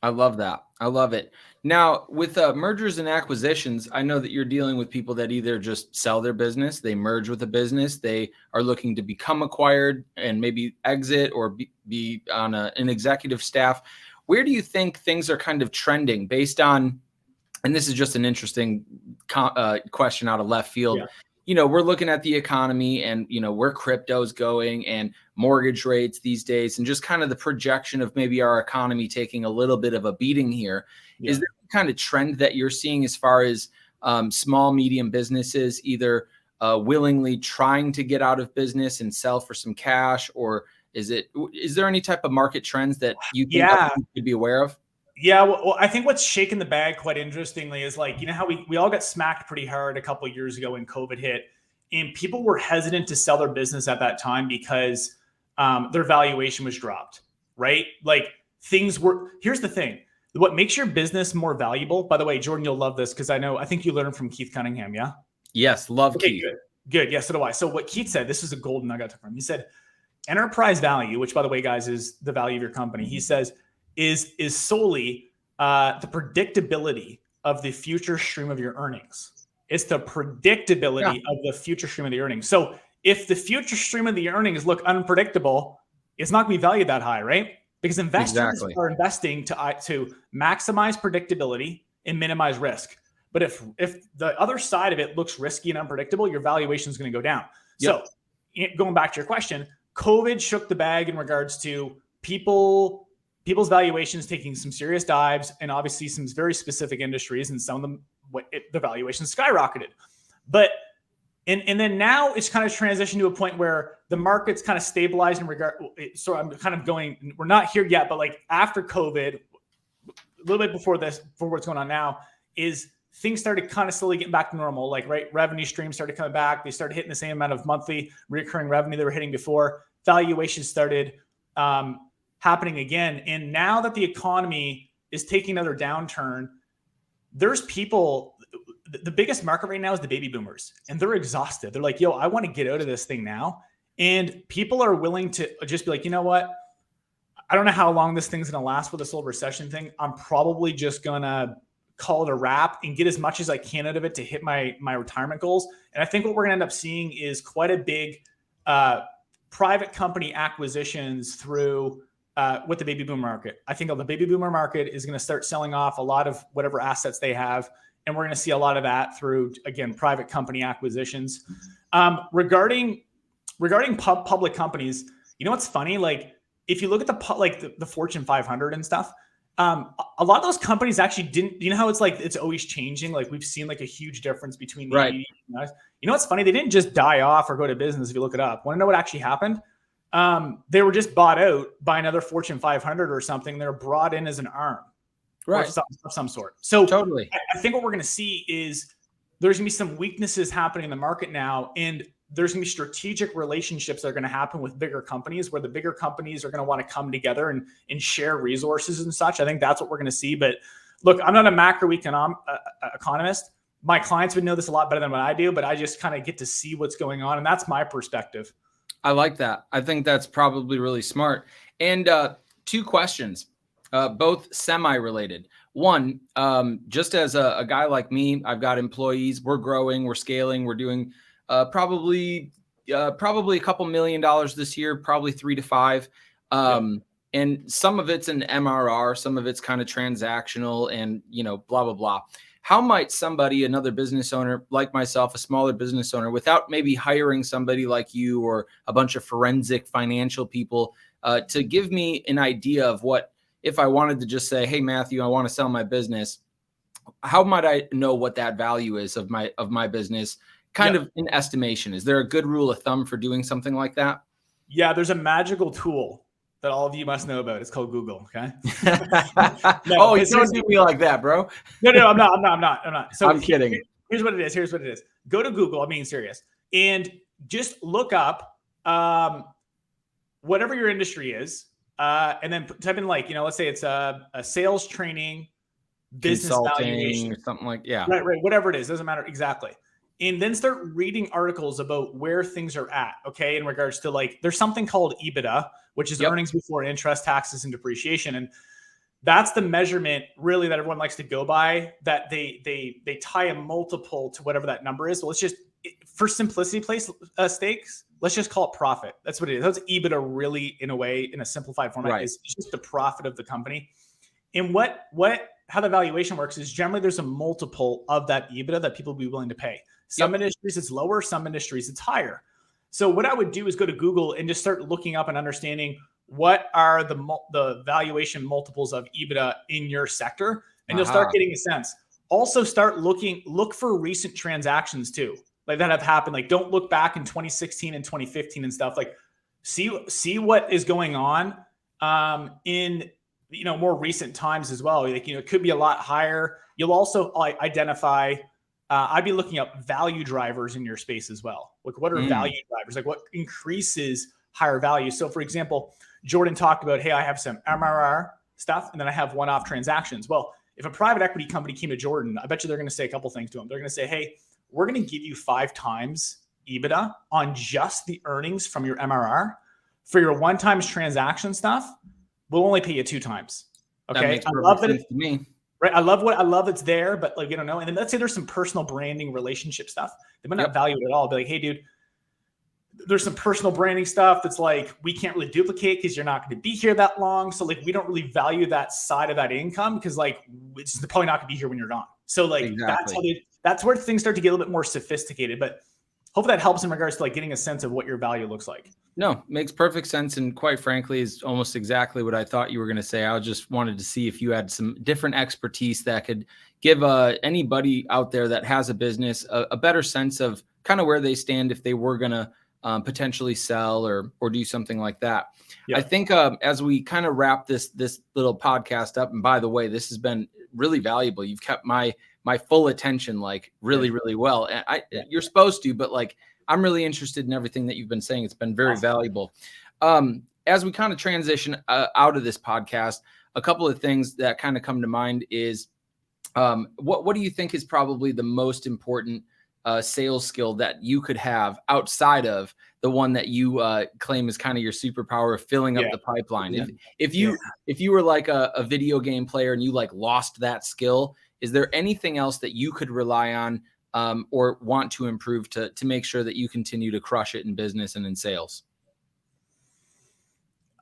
I love that. I love it. Now, with mergers and acquisitions, I know that you're dealing with people that either just sell their business, they merge with a business, they are looking to become acquired and maybe exit or be on an executive staff. Where do you think things are kind of trending based on, and this is just an interesting question out of left field. We're looking at the economy and, where crypto's going and mortgage rates these days, and just kind of the projection of maybe our economy taking a little bit of a beating here. Is there any kind of trend that you're seeing as far as small, medium businesses either willingly trying to get out of business and sell for some cash, or is there any type of market trends that you think you could be aware of? Yeah, well, I think what's shaking the bag quite interestingly is like, how we all got smacked pretty hard a couple of years ago when COVID hit, and people were hesitant to sell their business at that time because their valuation was dropped, right? Like, here's the thing. What makes your business more valuable, by the way, Jordan, you'll love this because I think you learned from Keith Cunningham, yeah? Yes, love Keith. Good. Yeah, so do I. So what Keith said, this is a golden nugget from him. He said, enterprise value, which by the way, guys, is the value of your company. He says, is solely the predictability of the future stream of your earnings. It's the predictability of the future stream of the earnings. So if the future stream of the earnings look unpredictable, it's not going to be valued that high, right? Because investors are investing to maximize predictability and minimize risk. But if the other side of it looks risky and unpredictable, your valuation is going to go down. So going back to your question, COVID shook the bag in regards to people's valuations taking some serious dives, and obviously some very specific industries, and some of them, the valuation skyrocketed. But and then now it's kind of transitioned to a point where the market's kind of stabilized in regard. So I'm kind of going, we're not here yet, but like after COVID, a little bit before what's going on now, is things started kind of slowly getting back to normal. Like, right, revenue streams started coming back. They started hitting the same amount of monthly recurring revenue they were hitting before. Valuations started happening again. And now that the economy is taking another downturn, there's people, the biggest market right now is the baby boomers, and they're exhausted. They're like, yo, I want to get out of this thing now. And people are willing to just be like, you know what? I don't know how long this thing's going to last with this whole recession thing. I'm probably just going to call it a wrap and get as much as I can out of it to hit my retirement goals. And I think what we're going to end up seeing is quite a big private company acquisitions through with the baby boomer market. I think the baby boomer market is going to start selling off a lot of whatever assets they have. And we're going to see a lot of that through, again, private company acquisitions. Regarding public companies, you know what's funny? Like, if you look at the Fortune 500 and stuff, a lot of those companies actually didn't. You know how it's like it's always changing. Like, we've seen like a huge difference between the 80s and 90s. You know what's funny? They didn't just die off or go to business. If you look it up, want to know what actually happened? They were just bought out by another Fortune 500 or something. They're brought in as an arm. Right. Of some sort. So totally. I think what we're going to see is there's going to be some weaknesses happening in the market now. And there's going to be strategic relationships that are going to happen with bigger companies, where the bigger companies are going to want to come together and share resources and such. I think that's what we're going to see. But look, I'm not a macroeconomic economist. My clients would know this a lot better than what I do, but I just kind of get to see what's going on. And that's my perspective. I like that. I think that's probably really smart. And two questions, both semi-related. One, just as a guy like me, I've got employees, we're growing, we're scaling, we're doing probably a couple $1 million this year, probably 3 to 5. And some of it's an MRR, some of it's kind of transactional and, blah, blah, blah. How might somebody, another business owner like myself, a smaller business owner, without maybe hiring somebody like you or a bunch of forensic financial people, to give me an idea of what, if I wanted to just say, hey, Matthew, I want to sell my business, how might I know what that value is of my business? Kind of an estimation. Is there a good rule of thumb for doing something like that? Yeah, there's a magical tool that all of you must know about. It's called Google. Okay. No, you don't do me like that, bro. No, I'm not. So I'm kidding. Here's what it is. Go to Google. I'm being serious. And just look up whatever your industry is. And then type in let's say it's a sales training, business valuation, or something like, right. Whatever it is, doesn't matter exactly. And then start reading articles about where things are at. Okay. In regards to there's something called EBITDA, which is earnings before interest, taxes, and depreciation. And that's the measurement really that everyone likes to go by, that they tie a multiple to whatever that number is. So let's just, for simplicity stakes, let's just call it profit. That's what it is. That's EBITDA really, in a way, in a simplified format, is just the profit of the company. And how the valuation works is generally there's a multiple of that EBITDA that people will be willing to pay. Some industries it's lower, some industries it's higher. So what I would do is go to Google and just start looking up and understanding what are the valuation multiples of EBITDA in your sector, and you'll start getting a sense. Also look for recent transactions too, that have happened. Don't look back in 2016 and 2015 and stuff. See what is going on in more recent times as well. It could be a lot higher. You'll also identify. I'd be looking up value drivers in your space as well. What are value drivers? What increases higher value? So for example, Jordan talked about, hey, I have some MRR stuff, and then I have one-off transactions. Well, if a private equity company came to Jordan, I bet you they're going to say a couple things to him. They're going to say, hey, we're going to give you 5 times EBITDA on just the earnings from your MRR. For your one-time transaction stuff, we'll only pay you 2 times. Okay. That makes perfect sense to me. Right. I love it's there, but you don't know. And then let's say there's some personal branding relationship stuff. They might not value it at all. Be like, hey, dude, there's some personal branding stuff that's we can't really duplicate because you're not going to be here that long. So we don't really value that side of that income because it's probably not going to be here when you're gone. So that's where things start to get a little bit more sophisticated. But hopefully that helps in regards to getting a sense of what your value looks like. No, makes perfect sense. And quite frankly, is almost exactly what I thought you were going to say. I just wanted to see if you had some different expertise that could give anybody out there that has a business a better sense of kind of where they stand if they were going to potentially sell or do something like that. I think as we kind of wrap this little podcast up, and by the way, this has been really valuable. You've kept my full attention really, really well. And you're supposed to, but I'm really interested in everything that you've been saying. It's been very valuable. As we kind of transition out of this podcast, a couple of things that kind of come to mind is what do you think is probably the most important sales skill that you could have outside of the one that you claim is kind of your superpower of filling up the pipeline? If you were like a video game player and you lost that skill, is there anything else that you could rely on or want to improve to make sure that you continue to crush it in business and in sales?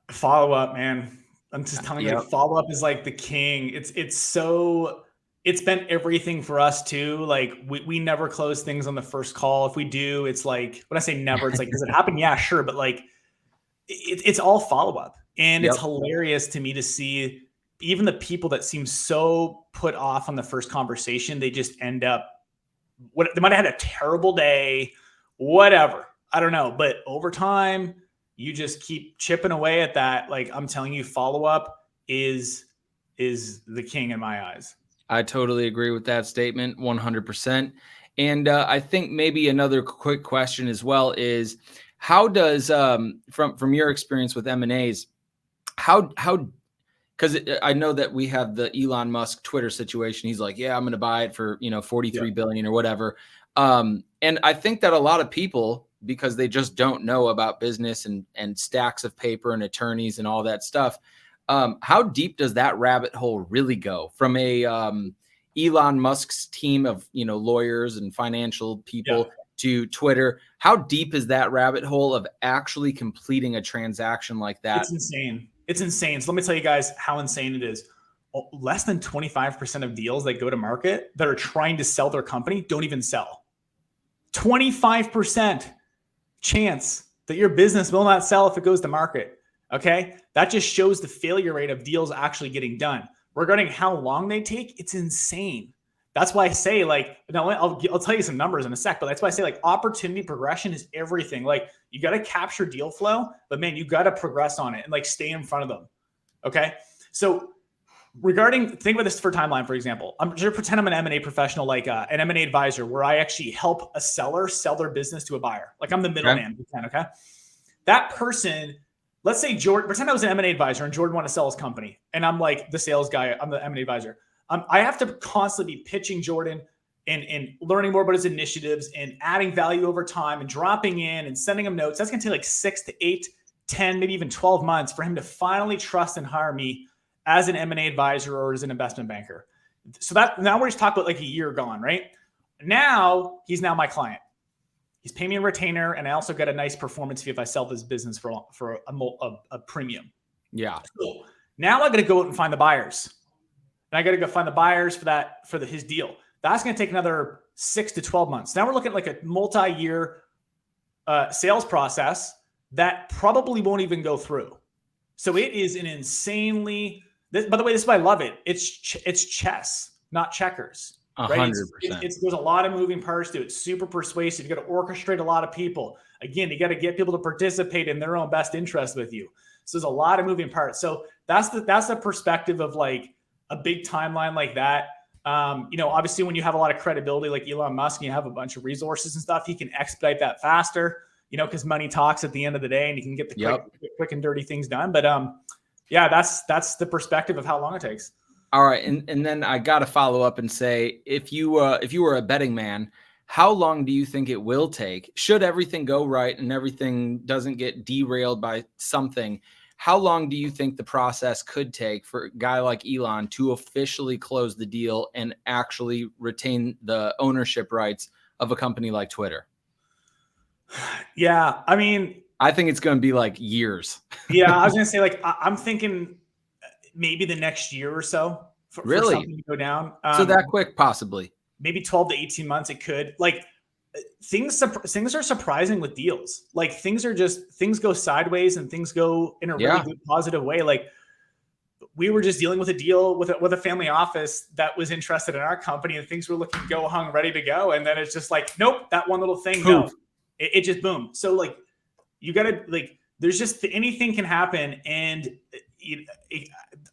Follow up, man. I'm just telling you, follow up is the king. It's been everything for us too. We never close things on the first call. If we do, it's when I say never, it's does it happen? Yeah, sure. But it's all follow up. And it's hilarious to me to see even the people that seem so put off on the first conversation, they just end up, they might have had a terrible day, whatever. I don't know. But over time, you just keep chipping away at that. I'm telling you, follow up is the king in my eyes. I totally agree with that statement, 100%. And I think maybe another quick question as well is, how does from your experience with M&As, how because I know that we have the Elon Musk Twitter situation. He's like, yeah, I'm going to buy it for 43 billion or whatever. And I think that a lot of people, because they just don't know about business and stacks of paper and attorneys and all that stuff, how deep does that rabbit hole really go from a Elon Musk's team of lawyers and financial people to Twitter? How deep is that rabbit hole of actually completing a transaction like that? It's insane. It's insane. So let me tell you guys how insane it is. Less than 25% of deals that go to market that are trying to sell their company don't even sell. 25% chance that your business will not sell if it goes to market. Okay. That just shows the failure rate of deals actually getting done. Regarding how long they take, it's insane. That's why I say, like, now I'll tell you some numbers in a sec, but that's why I say, like, opportunity progression is everything. Like, you got to capture deal flow, but man, you got to progress on it and like stay in front of them. Okay. So think about this for timeline, for example. I'm just pretend I'm an M&A professional, like an M&A advisor, where I actually help a seller sell their business to a buyer. Like, I'm the middleman. Okay. That person, let's say Jordan, pretend I was an M&A advisor and Jordan wanted to sell his company. And I'm like the sales guy. I'm the M&A advisor. I have to constantly be pitching Jordan and learning more about his initiatives and adding value over time and dropping in and sending him notes. That's going to take like 6 to 8, 10, maybe even 12 months for him to finally trust and hire me as an M&A advisor or as an investment banker. So that now we're just talking about like a year gone, right? Now he's now my client. He's paying me a retainer, and I also get a nice performance fee if I sell this business for a premium. Yeah. So now I got to go out and find the buyers. And I got to go find the buyers for his deal. That's going to take another 6 to 12 months. Now we're looking at like a multi-year sales process that probably won't even go through. So it is an insanely, by the way, this is why I love it. It's chess, not checkers. 100%. There's a lot of moving parts to it. It's super persuasive. You got to orchestrate a lot of people. Again, you got to get people to participate in their own best interest with you. So there's a lot of moving parts. So that's the perspective of like a big timeline like that. Obviously when you have a lot of credibility like Elon Musk and you have a bunch of resources and stuff, he can expedite that faster, because money talks at the end of the day, and you can get the quick and dirty things done. But that's the perspective of how long it takes. All right. And then I got to follow up and say, if you were a betting man, how long do you think it will take? Should everything go right and everything doesn't get derailed by something, how long do you think the process could take for a guy like Elon to officially close the deal and actually retain the ownership rights of a company like Twitter? Yeah. I mean, I think it's going to be like years. Yeah. I was going to say, like, I'm thinking maybe the next year or so for something to go down. So that quick, possibly. Maybe 12 to 18 months. It could. Like, things are surprising with deals. Like, things go sideways and things go in a really good, positive way. Like, we were just dealing with a deal with a family office that was interested in our company, and things were looking hung, ready to go. And then it's just like, nope, that one little thing. No, it just boom. So like, you got to, like, there's just anything can happen. And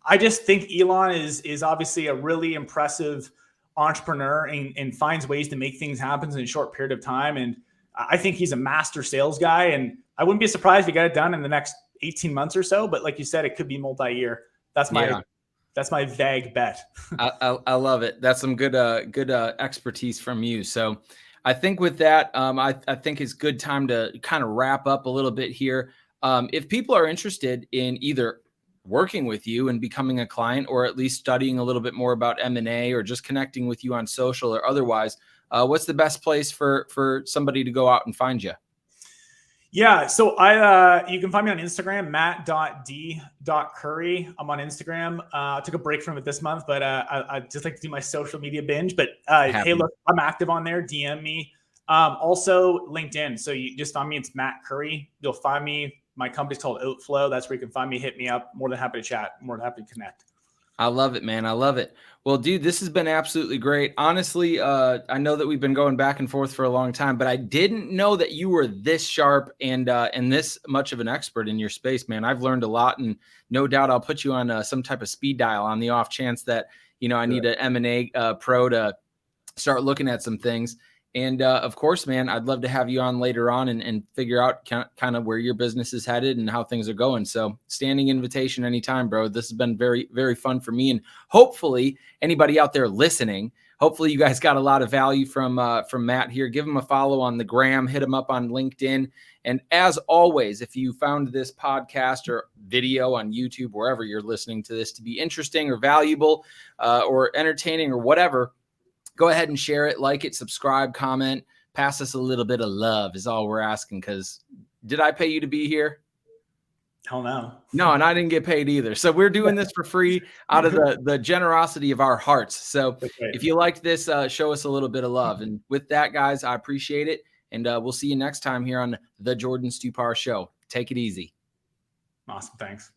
I just think Elon is obviously a really impressive entrepreneur and finds ways to make things happen in a short period of time. And I think he's a master sales guy, and I wouldn't be surprised if he got it done in the next 18 months or so. But like you said, it could be multi-year. That's my vague bet. I love it. That's some good expertise from you. So I think with that, I think it's good time to kind of wrap up a little bit here. If people are interested in either working with you and becoming a client, or at least studying a little bit more about M&A, or just connecting with you on social or otherwise, what's the best place for somebody to go out and find you? Yeah. So you can find me on Instagram, matt.d.currie. I'm on Instagram. I took a break from it this month, but I just like to do my social media binge. But hey, look, I'm active on there. DM me. Also LinkedIn. So you just find me. It's Matt Currie. You'll find me. My company's called Outflow. That's where you can find me. Hit me up. More than happy to chat. More than happy to connect. I love it, man. I love it. Well, dude, this has been absolutely great. Honestly, I know that we've been going back and forth for a long time, but I didn't know that you were this sharp and this much of an expert in your space, man. I've learned a lot, and no doubt I'll put you on some type of speed dial on the off chance that, I need an M&A pro to start looking at some things. And of course, man, I'd love to have you on later on and figure out kind of where your business is headed and how things are going. So standing invitation anytime, bro. This has been very, very fun for me. And hopefully anybody out there listening, hopefully you guys got a lot of value from Matt here. Give him a follow on the gram, hit him up on LinkedIn. And as always, if you found this podcast or video on YouTube, wherever you're listening to this, to be interesting or valuable or entertaining or whatever, go ahead and share it, like it, subscribe, comment, pass us a little bit of love is all we're asking. Because did I pay you to be here? Hell no. No, and I didn't get paid either. So we're doing this for free out of the generosity of our hearts. So if you liked this, show us a little bit of love. And with that, guys, I appreciate it. And we'll see you next time here on the Jordan Stupar Show. Take it easy. Awesome. Thanks.